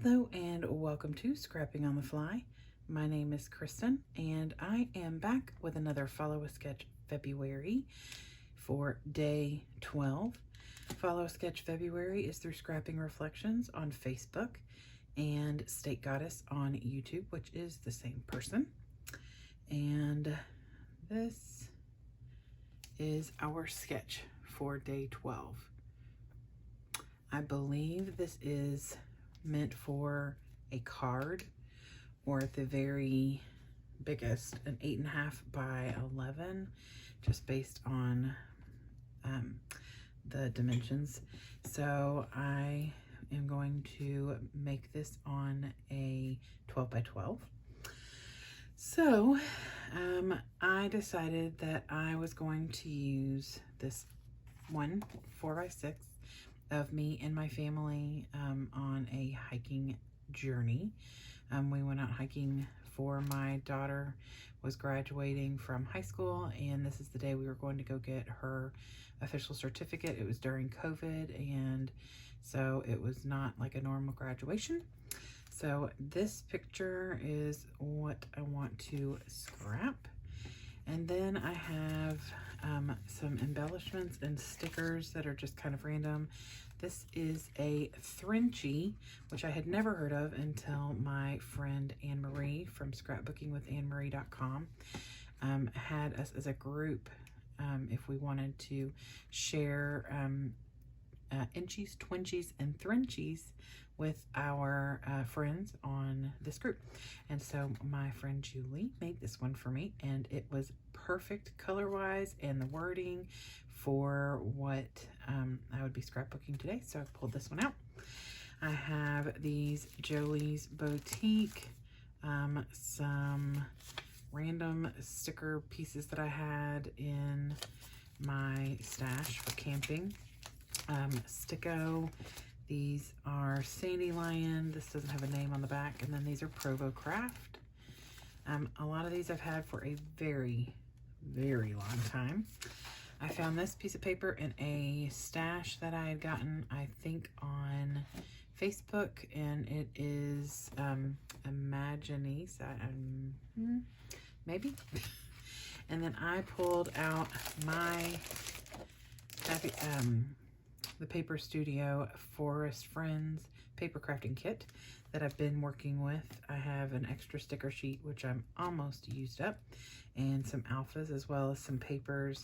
Hello and welcome to Scrapping on the Fly. My name is Kristen and I am back with another Follow a Sketch February for day 12. Follow a Sketch February is through Scrapping Reflections on Facebook and State Goddess on YouTube, which is the same person. And this is our sketch for day 12. I believe this is meant for a card, or at the very biggest, an 8.5 by 11, just based on the dimensions. So I am going to make this on a 12 by 12. So I decided that I was going to use this one 4 by 6 of me and my family on a hiking journey. We went out hiking for my daughter was graduating from high school, and this is the day we were going to go get her official certificate. It was during COVID, and so it was not like a normal graduation. So this picture is what I want to scrap. And then I have some embellishments and stickers that are just kind of random. This is a Threnchie, which I had never heard of until my friend Anne-Marie from scrapbookingwithanemarie.com had us as a group if we wanted to share inchies, twinchies, and threnchies with our friends on this group. And so my friend Julie made this one for me, and it was perfect color-wise and the wording for what I would be scrapbooking today. So I pulled this one out. I have these Jolie's Boutique, some random sticker pieces that I had in my stash for camping. Sticko. These are Sandy Lion. This doesn't have a name on the back. And then these are Provo Craft. A lot of these I've had for a very, very long time. I found this piece of paper in a stash that I had gotten, I think, on Facebook, and it is Imaginese, maybe. And then I pulled out my the Paper Studio Forest Friends paper crafting kit that I've been working with. I have an extra sticker sheet, which I'm almost used up, and some alphas, as well as some papers.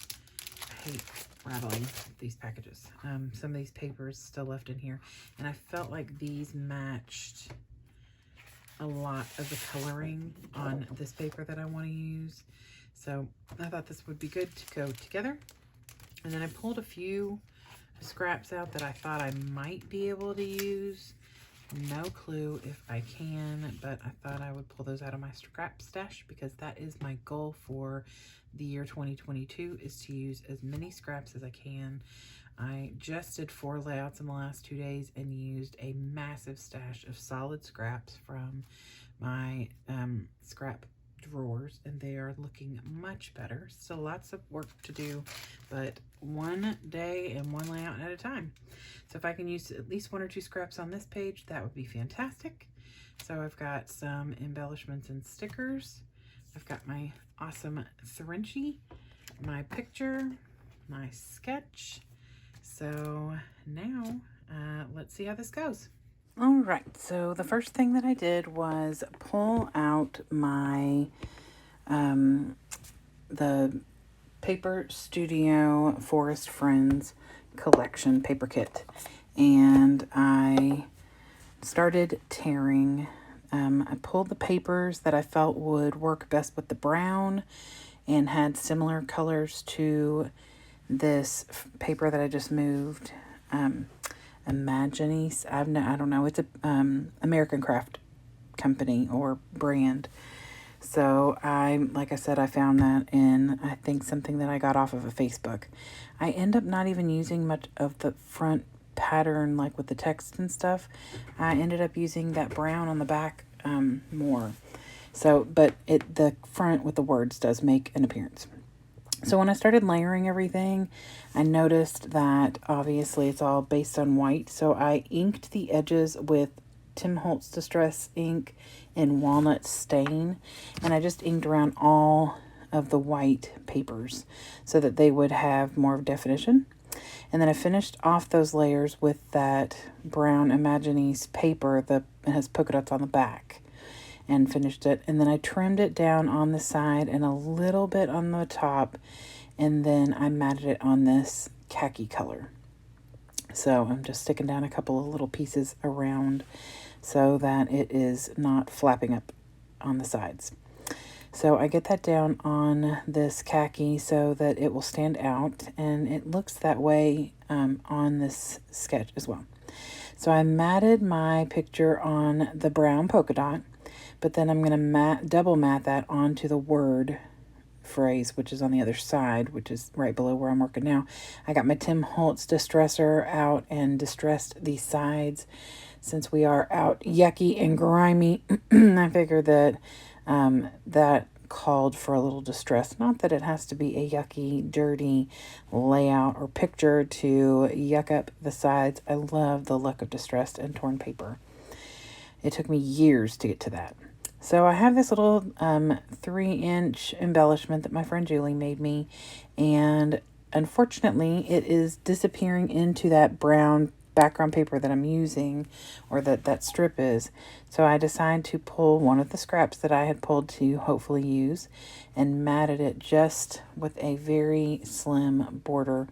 I hate rattling these packages. Some of these papers still left in here, and I felt like these matched a lot of the coloring on this paper that I want to use. So I thought this would be good to go together. And then I pulled a few scraps out that I thought I might be able to use. No clue if I can, but I thought I would pull those out of my scrap stash because that is my goal for the year 2022, is to use as many scraps as I can. I just did 4 layouts in the last 2 days and used a massive stash of solid scraps from my scrap drawers, and they are looking much better. Still lots of work to do, but one day and one layout at a time. So if I can use at least 1 or 2 scraps on this page, that would be fantastic. So I've got some embellishments and stickers. I've got my awesome Threnchie, my picture, my sketch. So now let's see how this goes. All right, so the first thing that I did was pull out my, the Paper Studio Forest Friends collection paper kit, and I started tearing. I pulled the papers that I felt would work best with the brown and had similar colors to this paper that I just moved. Imaginese, I don't know, it's a American Craft company or brand. So like I said, I found that in, I think, something that I got off of a Facebook. I end up not even using much of the front pattern, like with the text and stuff. I ended up using that brown on the back more. So, but the front with the words does make an appearance. So when I started layering everything, I noticed that obviously it's all based on white. So I inked the edges with Tim Holtz Distress ink in Walnut Stain, and I just inked around all of the white papers so that they would have more definition. And then I finished off those layers with that brown Imaginis paper that has polka dots on the back, and finished it. And then I trimmed it down on the side and a little bit on the top, and then I matted it on this khaki color. So I'm just sticking down a couple of little pieces around so that it is not flapping up on the sides. So I get that down on this khaki so that it will stand out, and it looks that way on this sketch as well. So I matted my picture on the brown polka dot, but then I'm going to double mat that onto the word phrase, which is on the other side, which is right below where I'm working now. I got my Tim Holtz Distresser out and distressed the sides. Since we are out yucky and grimy, I figured that that called for a little distress. Not that it has to be a yucky, dirty layout or picture to yuck up the sides. I love the look of distressed and torn paper. It took me years to get to that. So I have this little 3-inch embellishment that my friend Julie made me, and unfortunately it is disappearing into that brown background paper that I'm using, or that strip is. So I decided to pull one of the scraps that I had pulled to hopefully use and matted it just with a very slim border.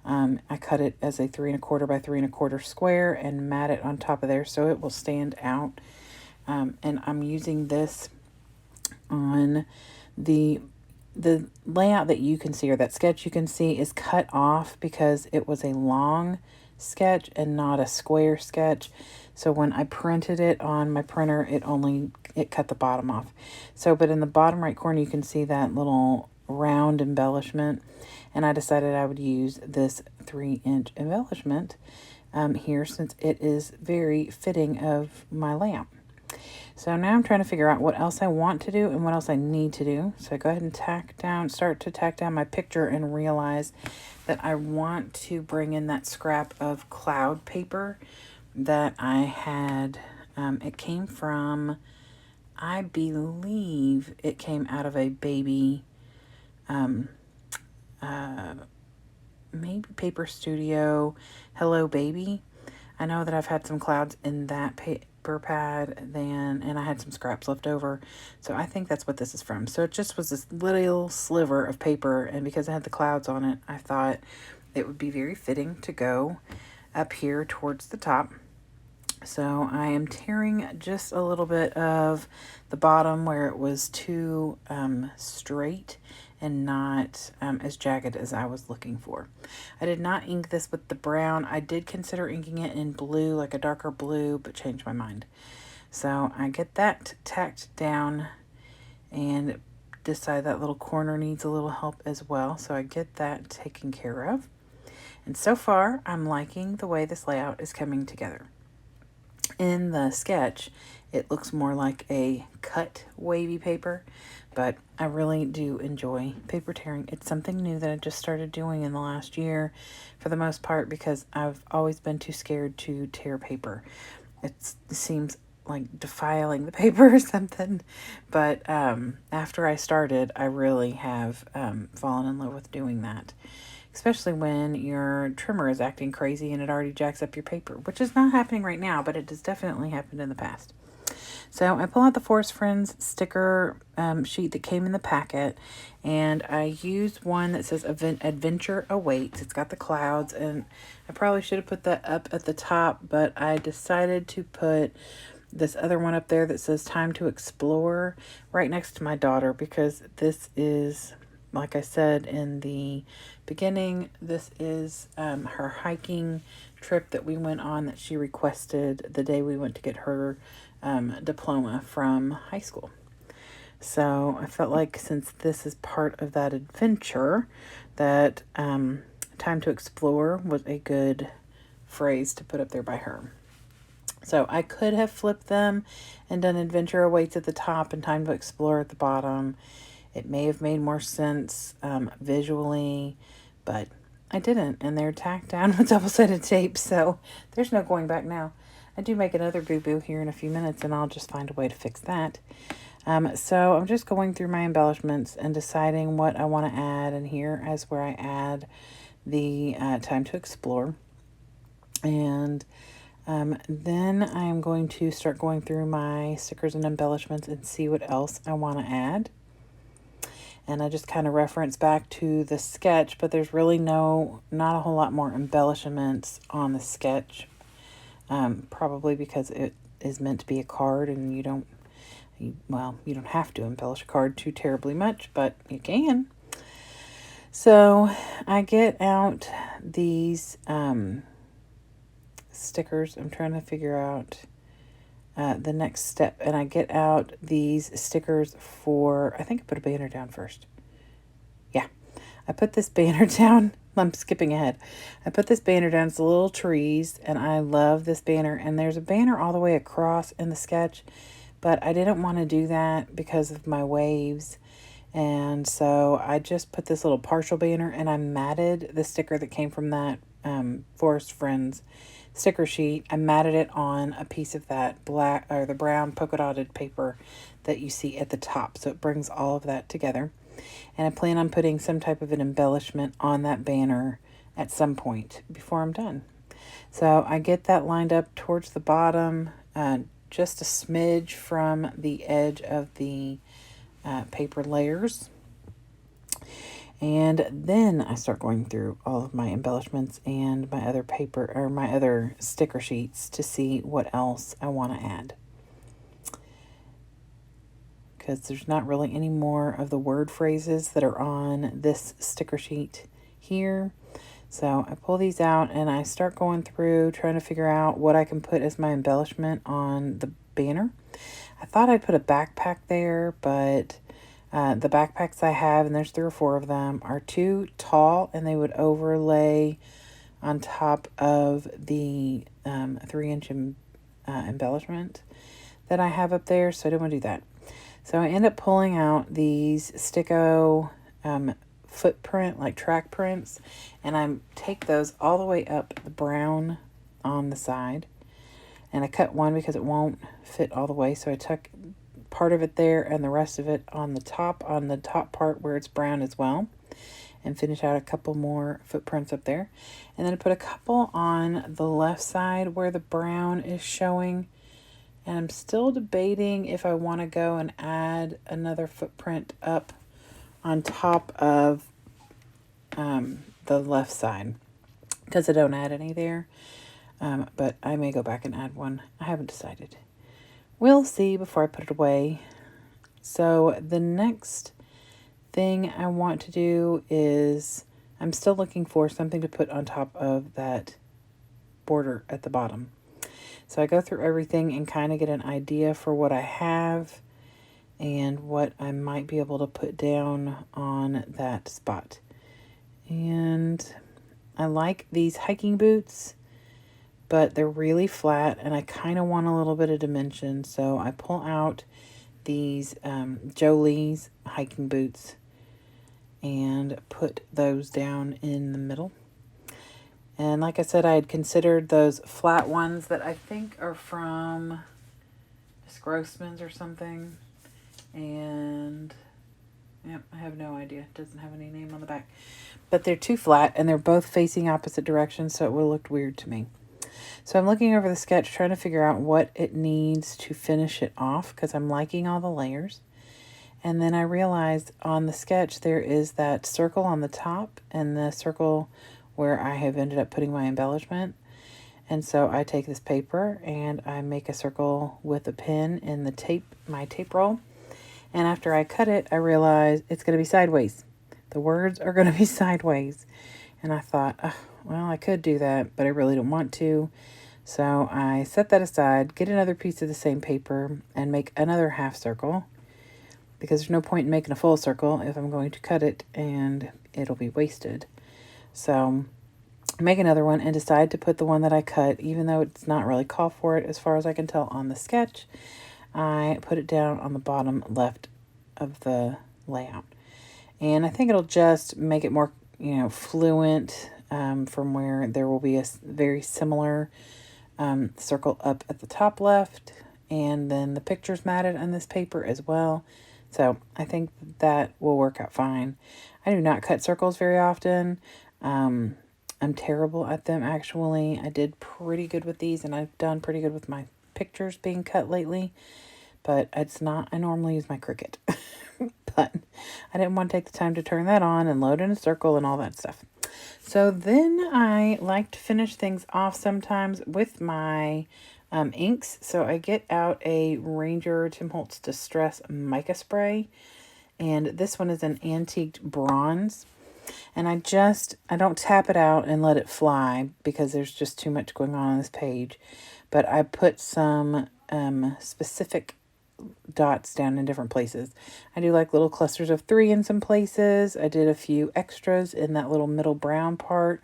I cut it as a 3 1/4 by 3 1/4 square and mat it on top of there so it will stand out. And I'm using this on the layout that you can see, or that sketch you can see, is cut off because it was a long sketch and not a square sketch. So when I printed it on my printer, it cut the bottom off. So, but in the bottom right corner, you can see that little round embellishment, and I decided I would use this 3-inch embellishment here, since it is very fitting of my layout. So now I'm trying to figure out what else I want to do and what else I need to do. So I go ahead and start to tack down my picture, and realize that I want to bring in that scrap of cloud paper that I had. It came from, I believe it came out of a baby, maybe Paper Studio Hello Baby. I know that I've had some clouds in that paper pad then, and I had some scraps left over. So I think that's what this is from. So it just was this little sliver of paper, and because I had the clouds on it, I thought it would be very fitting to go up here towards the top. So I am tearing just a little bit of the bottom where it was too straight and not as jagged as I was looking for. I did not ink this with the brown. I did consider inking it in blue, like a darker blue, but changed my mind. So I get that tacked down and decide that little corner needs a little help as well. So I get that taken care of. And so far, I'm liking the way this layout is coming together. In the sketch, it looks more like a cut wavy paper, but I really do enjoy paper tearing. It's something new that I just started doing in the last year, for the most part, because I've always been too scared to tear paper. It seems like defiling the paper or something, but after I started, I really have fallen in love with doing that. Especially when your trimmer is acting crazy and it already jacks up your paper, which is not happening right now, but it has definitely happened in the past. So I pull out the Forest Friends sticker sheet that came in the packet, and I used one that says Adventure Awaits. It's got the clouds, and I probably should have put that up at the top, but I decided to put this other one up there that says Time to Explore right next to my daughter, because this is, like I said in the beginning, this is her hiking trip that we went on that she requested the day we went to get her diploma from high school. So I felt like, since this is part of that adventure, that Time to Explore was a good phrase to put up there by her. So I could have flipped them and done Adventure Awaits at the top and Time to Explore at the bottom. It may have made more sense visually, but I didn't, and they're tacked down with double-sided tape, so there's no going back now. I do make another boo-boo here in a few minutes, and I'll just find a way to fix that. So I'm just going through my embellishments and deciding what I want to add, and here is where I add the Time to Explore. And then I'm going to start going through my stickers and embellishments and see what else I want to add. And I just kind of reference back to the sketch, but there's really not a whole lot more embellishments on the sketch. Probably because it is meant to be a card, and you don't have to embellish a card too terribly much, but you can. So I get out these stickers. I'm trying to figure out the next step, and I get out these stickers for, I think I put a banner down first. Yeah, I put this banner down. I'm skipping ahead. I put this banner down. It's the little trees, and I love this banner. And there's a banner all the way across in the sketch, but I didn't want to do that because of my waves. And so I just put this little partial banner, and I matted the sticker that came from that Forest Friends sticker sheet. I matted it on a piece of that black or the brown polka dotted paper that you see at the top. So it brings all of that together. And I plan on putting some type of an embellishment on that banner at some point before I'm done. So I get that lined up towards the bottom, just a smidge from the edge of the paper layers. And then I start going through all of my embellishments and my other paper or my other sticker sheets to see what else I want to add. Because there's not really any more of the word phrases that are on this sticker sheet here. So I pull these out and I start going through trying to figure out what I can put as my embellishment on the banner. I thought I'd put a backpack there, but the backpacks I have, and there's 3 or 4 of them, are too tall, and they would overlay on top of the 3-inch embellishment that I have up there, so I don't want to do that. So I end up pulling out these Sticko footprint, like track prints, and I take those all the way up the brown on the side. And I cut one because it won't fit all the way, so I took part of it there and the rest of it on the top part where it's brown as well, and finish out a couple more footprints up there. And then I put a couple on the left side where the brown is showing. And I'm still debating if I want to go and add another footprint up on top of the left side, because I don't add any there. But I may go back and add one. I haven't decided. We'll see before I put it away. So the next thing I want to do is I'm still looking for something to put on top of that border at the bottom. So I go through everything and kind of get an idea for what I have and what I might be able to put down on that spot. And I like these hiking boots, but they're really flat and I kind of want a little bit of dimension. So I pull out these Jollee's hiking boots and put those down in the middle. And like I said, I had considered those flat ones that I think are from Grossman's or something. And yep, I have no idea. It doesn't have any name on the back. But they're too flat and they're both facing opposite directions, so it would have looked weird to me. So I'm looking over the sketch trying to figure out what it needs to finish it off because I'm liking all the layers. And then I realized on the sketch there is that circle on the top and the circle where I have ended up putting my embellishment. And so I take this paper and I make a circle with a pin in the my tape roll. And after I cut it, I realized it's going to be sideways. The words are going to be sideways. And I thought, oh, well, I could do that, but I really don't want to. So I set that aside, get another piece of the same paper, and make another half circle. Because there's no point in making a full circle if I'm going to cut it and it'll be wasted. So make another one and decide to put the one that I cut, even though it's not really called for it as far as I can tell on the sketch. I put it down on the bottom left of the layout. And I think it'll just make it more, fluent from where there will be a very similar circle up at the top left, and then the picture's matted on this paper as well. So I think that will work out fine. I do not cut circles very often. I'm terrible at them, actually. I did pretty good with these, and I've done pretty good with my pictures being cut lately, but it's not, I normally use my Cricut. But I didn't want to take the time to turn that on and load in a circle and all that stuff. So then I like to finish things off sometimes with my inks. So I get out a Ranger Tim Holtz Distress mica spray, and this one is an antiqued bronze. And I don't tap it out and let it fly because there's just too much going on this page. But I put some specific dots down in different places. I do like little clusters of 3 in some places. I did a few extras in that little middle brown part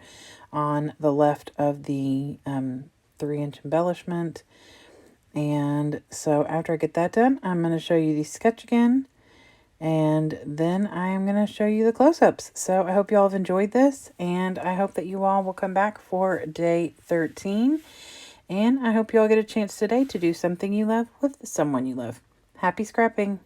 on the left of the 3-inch embellishment. And so after I get that done, I'm going to show you the sketch again. And then I am going to show you the close-ups. So I hope you all have enjoyed this, and I hope that you all will come back for day 13. And I hope you all get a chance today to do something you love with someone you love. Happy scrapping!